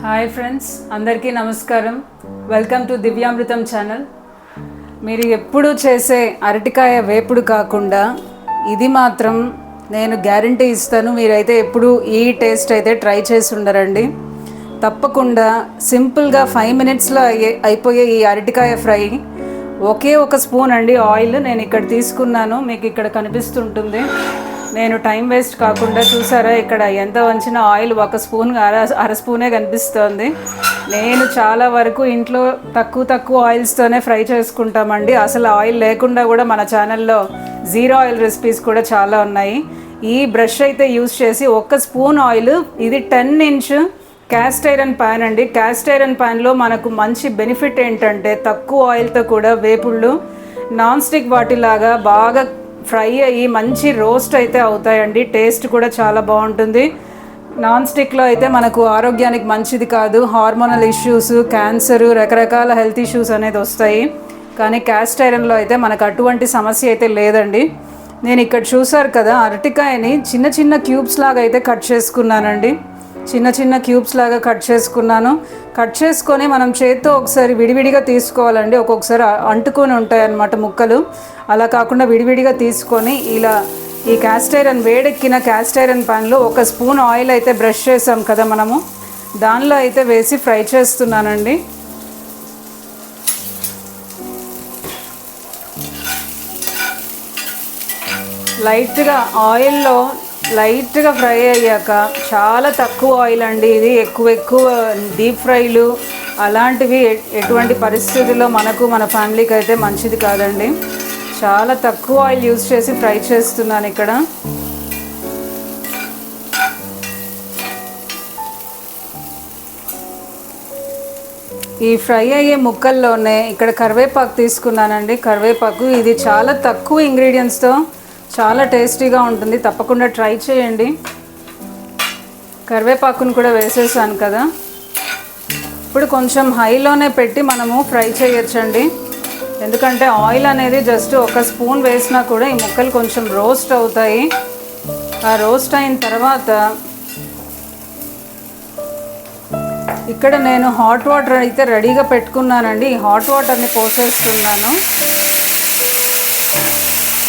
Hi friends, అందరికీ నమస్కారం. Welcome to Divyamrutham channel. మీరు ఎప్పుడు చేసే అరటికాయ వేపుడు కాకుండా ఇది మాత్రం నేను గ్యారంటీ ఇస్తాను. మీరైతే ఎప్పుడు ఈ టేస్ట్ అయితే ట్రై చేసి ఉండరండి. తప్పకుండా సింపుల్గా 5 మినిట్స్లో అయిపోయే ఈ అరటికాయ ఫ్రై. ఒకే ఒక స్పూన్ అండి ఆయిల్ నేను ఇక్కడ తీసుకున్నాను, మీకు ఇక్కడ కనిపిస్తుంటుంది. నేను టైం వేస్ట్ కాకుండా చూసారా, ఇక్కడ ఎంత వంచిన ఆయిల్ ఒక స్పూన్ అర స్పూనే కనిపిస్తోంది. నేను చాలా వరకు ఇంట్లో తక్కువ ఆయిల్స్తోనే ఫ్రై చేసుకుంటామండి. అసలు ఆయిల్ లేకుండా కూడా మన ఛానల్లో జీరో ఆయిల్ రెసిపీస్ కూడా చాలా ఉన్నాయి. ఈ బ్రష్ అయితే యూస్ చేసి ఒక స్పూన్ ఆయిల్, ఇది 10 ఇంచ్ క్యాస్ట్ ఐరన్ ప్యాన్ అండి. క్యాస్ట్ ఐరన్ ప్యాన్లో మనకు మంచి బెనిఫిట్ ఏంటంటే తక్కువ ఆయిల్తో కూడా వేపుళ్ళు నాన్ స్టిక్ వాటిలాగా బాగా ఫ్రై అయ్యి మంచి రోస్ట్ అయితే అవుతాయండి. టేస్ట్ కూడా చాలా బాగుంటుంది. నాన్ స్టిక్లో అయితే మనకు ఆరోగ్యానికి మంచిది కాదు. హార్మోనల్ ఇష్యూస్, క్యాన్సర్, రకరకాల హెల్త్ ఇష్యూస్ అనేది వస్తాయి. కానీ క్యాస్ట్ ఐరన్లో అయితే మనకు అటువంటి సమస్య అయితే లేదండి. నేను ఇక్కడ చూసారు కదా, అరటికాయని చిన్న చిన్న క్యూబ్స్ లాగా అయితే కట్ చేసుకున్నానండి. చిన్న క్యూబ్స్ లాగా కట్ చేసుకున్నాను. కట్ చేసుకొని మనం చేత్తో ఒకసారి విడివిడిగా తీసుకోవాలండి. ఒక్కొక్కసారి అంటుకొని ఉంటాయి అన్నమాట ముక్కలు. అలా కాకుండా విడివిడిగా తీసుకొని ఇలా ఈ క్యాస్ట్ ఐరన్ వేడెక్కిన క్యాస్ట్ ఐరన్ ప్యాన్లో ఒక స్పూన్ ఆయిల్ అయితే బ్రష్ చేసాం కదా మనము, దానిలో అయితే వేసి ఫ్రై చేస్తున్నానండి. లైట్గా ఆయిల్లో లైట్గా ఫ్రై అయ్యాక, చాలా తక్కువ ఆయిల్ అండి ఇది. ఎక్కువ డీప్ ఫ్రైలు అలాంటివి ఎటువంటి పరిస్థితుల్లో మనకు మన ఫ్యామిలీకి అయితే మంచిది కాదండి. చాలా తక్కువ ఆయిల్ యూజ్ చేసి ఫ్రై చేస్తున్నాను ఇక్కడ. ఈ ఫ్రై అయ్యే ముక్కల్లోనే ఇక్కడ కరివేపాకు తీసుకున్నానండి. కరివేపాకు ఇది చాలా తక్కువ ఇంగ్రీడియంట్స్తో చాలా టేస్టీగా ఉంటుంది. తప్పకుండా ట్రై చేయండి. కరివేపాకును కూడా వేసేసాను కదా. ఇప్పుడు కొంచెం హైలోనే పెట్టి మనము ఫ్రై చేయొచ్చండి. ఎందుకంటే ఆయిల్ అనేది జస్ట్ ఒక స్పూన్ వేసినా కూడా ఈ ముక్కలు కొంచెం రోస్ట్ అవుతాయి. ఆ రోస్ట్ అయిన తర్వాత ఇక్కడ నేను హాట్ వాటర్ అయితే రెడీగా పెట్టుకున్నానండి. ఈ హాట్ వాటర్ని పోసేస్తున్నాను.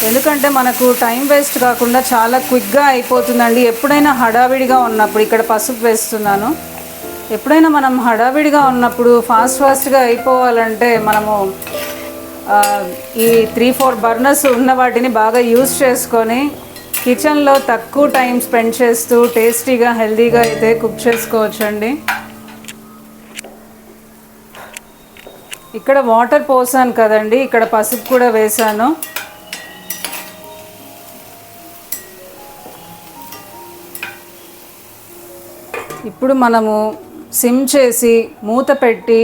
ఎందుకంటే మనకు టైం వేస్ట్ కాకుండా చాలా క్విక్గా అయిపోతుందండి. ఎప్పుడైనా హడావిడిగా ఉన్నప్పుడు, ఇక్కడ పసుపు వేస్తున్నాను, ఎప్పుడైనా మనం హడావిడిగా ఉన్నప్పుడు ఫాస్ట్గా అయిపోవాలంటే మనము ఈ 3-4 బర్నర్స్ ఉన్న వాటిని బాగా యూజ్ చేసుకొని కిచెన్లో తక్కువ టైం స్పెండ్ చేస్తూ టేస్టీగా హెల్తీగా అయితే కుక్ చేసుకోవచ్చండి. ఇక్కడ వాటర్ పోసాను కదండి, ఇక్కడ పసుపు కూడా వేసాను. ఇప్పుడు మనము సిమ్ చేసి మూత పెట్టి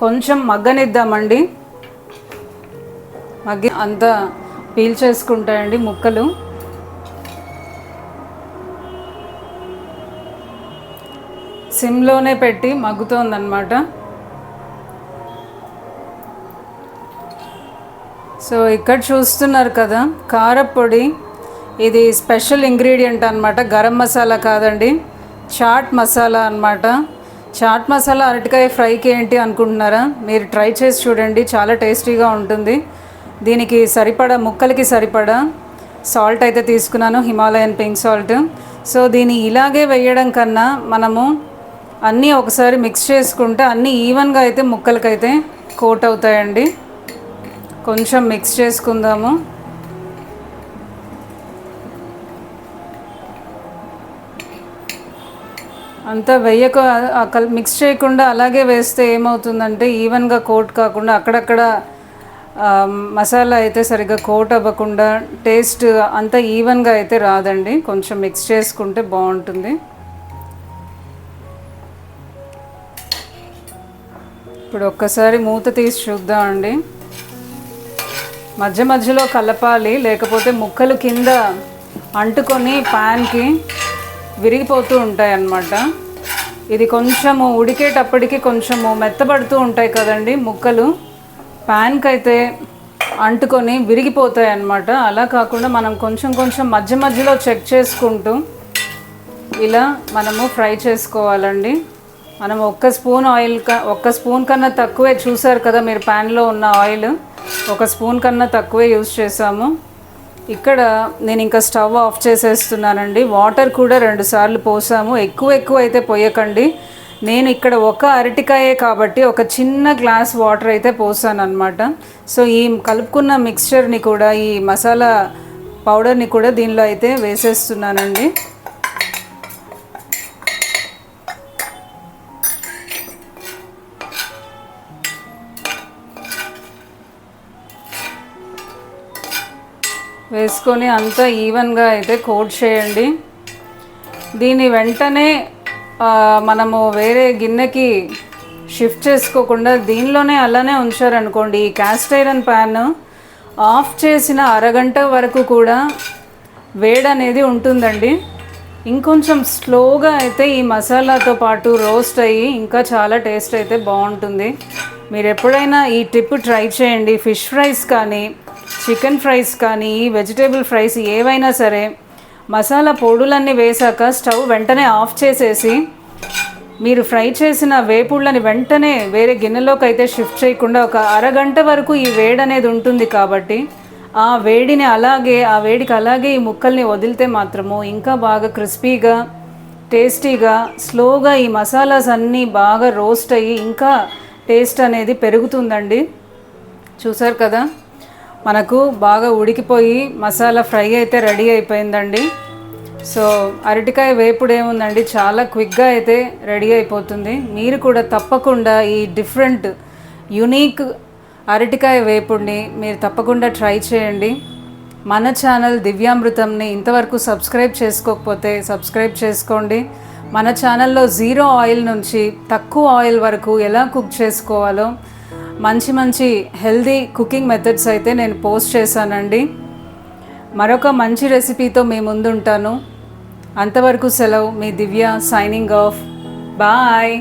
కొంచెం మగ్గనిద్దామండి. మగ్గి అంతా పీల్ చేసుకుంటాయండి ముక్కలు. సిమ్లోనే పెట్టి మగ్గుతోందన్నమాట. సో ఇక్కడ చూస్తున్నారు కదా, కారపొడి. ఇది స్పెషల్ ఇంగ్రీడియంట్ అన్నమాట. గరం మసాలా కాదండి, చాట్ మసాలా అన్నమాట. చాట్ మసాలా అరటికాయ ఫ్రైకి ఏంటి అనుకుంటున్నారా? మీరు ట్రై చేసి చూడండి, చాలా టేస్టీగా ఉంటుంది. దీనికి సరిపడా, ముక్కలకి సరిపడా సాల్ట్ అయితే తీసుకున్నాను, హిమాలయన్ పింక్ సాల్ట్. సో దీన్ని ఇలాగే వేయడం కన్నా మనము అన్నీ ఒకసారి మిక్స్ చేసుకుంటే అన్నీ ఈవెన్గా అయితే ముక్కలకైతే కోట్ అవుతాయండి. కొంచెం మిక్స్ చేసుకుందాము. అంతా వేయక మిక్స్ చేయకుండా అలాగే వేస్తే ఏమవుతుందంటే ఈవెన్గా కోట్ కాకుండా అక్కడక్కడ మసాలా అయితే సరిగ్గా కోట్ అవ్వకుండా టేస్ట్ అంత ఈవెన్గా అయితే రాదండి. కొంచెం మిక్స్ చేసుకుంటే బాగుంటుంది. ఇప్పుడు ఒక్కసారి మూత తీసి చూద్దామండి. మధ్యలో కలపాలి, లేకపోతే ముక్కలు కింద అంటుకొని ప్యాన్కి విరిగిపోతూ ఉంటాయి అన్నమాట. ఇది కొంచెము ఉడికేటప్పటికి కొంచెము మెత్తబడుతూ ఉంటాయి కదండి ముక్కలు, ప్యాన్కి అయితే అంటుకొని విరిగిపోతాయి అన్నమాట. అలా కాకుండా మనం కొంచెం మధ్యలో చెక్ చేసుకుంటూ ఇలా మనము ఫ్రై చేసుకోవాలండి. మనం ఒక్క స్పూన్ కన్నా తక్కువే, చూసారు కదా మీరు ప్యాన్లో ఉన్న ఆయిల్, ఒక స్పూన్ కన్నా తక్కువే యూజ్ చేసాము. ఇక్కడ నేను ఇంకా స్టవ్ ఆఫ్ చేసేస్తున్నానండి. వాటర్ కూడా 2 సార్లు పోసాము. ఎక్కువ అయితే పోయకండి. నేను ఇక్కడ ఒక అరటికాయే కాబట్టి ఒక చిన్న గ్లాస్ వాటర్ అయితే పోసాను అనమాట. సో ఈ కలుపుకున్న మిక్స్చర్ని కూడా, ఈ మసాలా పౌడర్ని కూడా దీనిలో అయితే వేసేస్తున్నానండి. వేసుకొని అంతా ఈవెన్గా అయితే కోట్ చేయండి. దీన్ని వెంటనే మనము వేరే గిన్నెకి షిఫ్ట్ చేసుకోకుండా దీనిలోనే అలానే ఉంచారనుకోండి, ఈ క్యాస్ట్ ఐరన్ ప్యాన్ ఆఫ్ చేసిన అరగంట వరకు కూడా వేడి అనేది ఉంటుందండి. ఇంకొంచెం స్లోగా అయితే ఈ మసాలాతో పాటు రోస్ట్ అయ్యి ఇంకా చాలా టేస్ట్ అయితే బాగుంటుంది. మీరు ఎప్పుడైనా ఈ టిప్ ట్రై చేయండి. ఫిష్ ఫ్రైస్ కానీ, చికెన్ ఫ్రైస్ కానీ, వెజిటేబుల్ ఫ్రైస్ ఏవైనా సరే మసాలా పొడులన్నీ వేసాక స్టవ్ వెంటనే ఆఫ్ చేసేసి మీరు ఫ్రై చేసిన వేపుళ్ళని వెంటనే వేరే గిన్నెలోకి అయితే షిఫ్ట్ చేయకుండా ఒక అరగంట వరకు ఈ వేడి అనేది ఉంటుంది కాబట్టి ఆ వేడికి అలాగే ఈ ముక్కల్ని వదిలితే మాత్రము ఇంకా బాగా క్రిస్పీగా, టేస్టీగా, స్లోగా ఈ మసాలాస్ అన్నీ బాగా రోస్ట్ అయ్యి ఇంకా టేస్ట్ అనేది పెరుగుతుందండి. చూసారు కదా, మనకు బాగా ఉడికిపోయి మసాలా ఫ్రై అయితే రెడీ అయిపోయిందండి. సో అరటికాయ వేపుడు ఏముందండి, చాలా క్విక్గా అయితే రెడీ అయిపోతుంది. మీరు కూడా తప్పకుండా ఈ డిఫరెంట్ యునీక్ అరటికాయ వేపుడిని మీరు తప్పకుండా ట్రై చేయండి. మన ఛానల్ దివ్యామృతంని ఇంతవరకు సబ్స్క్రైబ్ చేసుకోకపోతే సబ్స్క్రైబ్ చేసుకోండి. మన ఛానల్లో 0 ఆయిల్ నుంచి తక్కువ ఆయిల్ వరకు ఎలా కుక్ చేసుకోవాలో మంచి హెల్దీ కుకింగ్ మెథడ్స్ అయితే నేను పోస్ట్ చేశానండి. మరొక మంచి రెసిపీతో మీ ముందుంటాను. అంతవరకు సెలవు. మీ దివ్య సైనింగ్ ఆఫ్. బాయ్.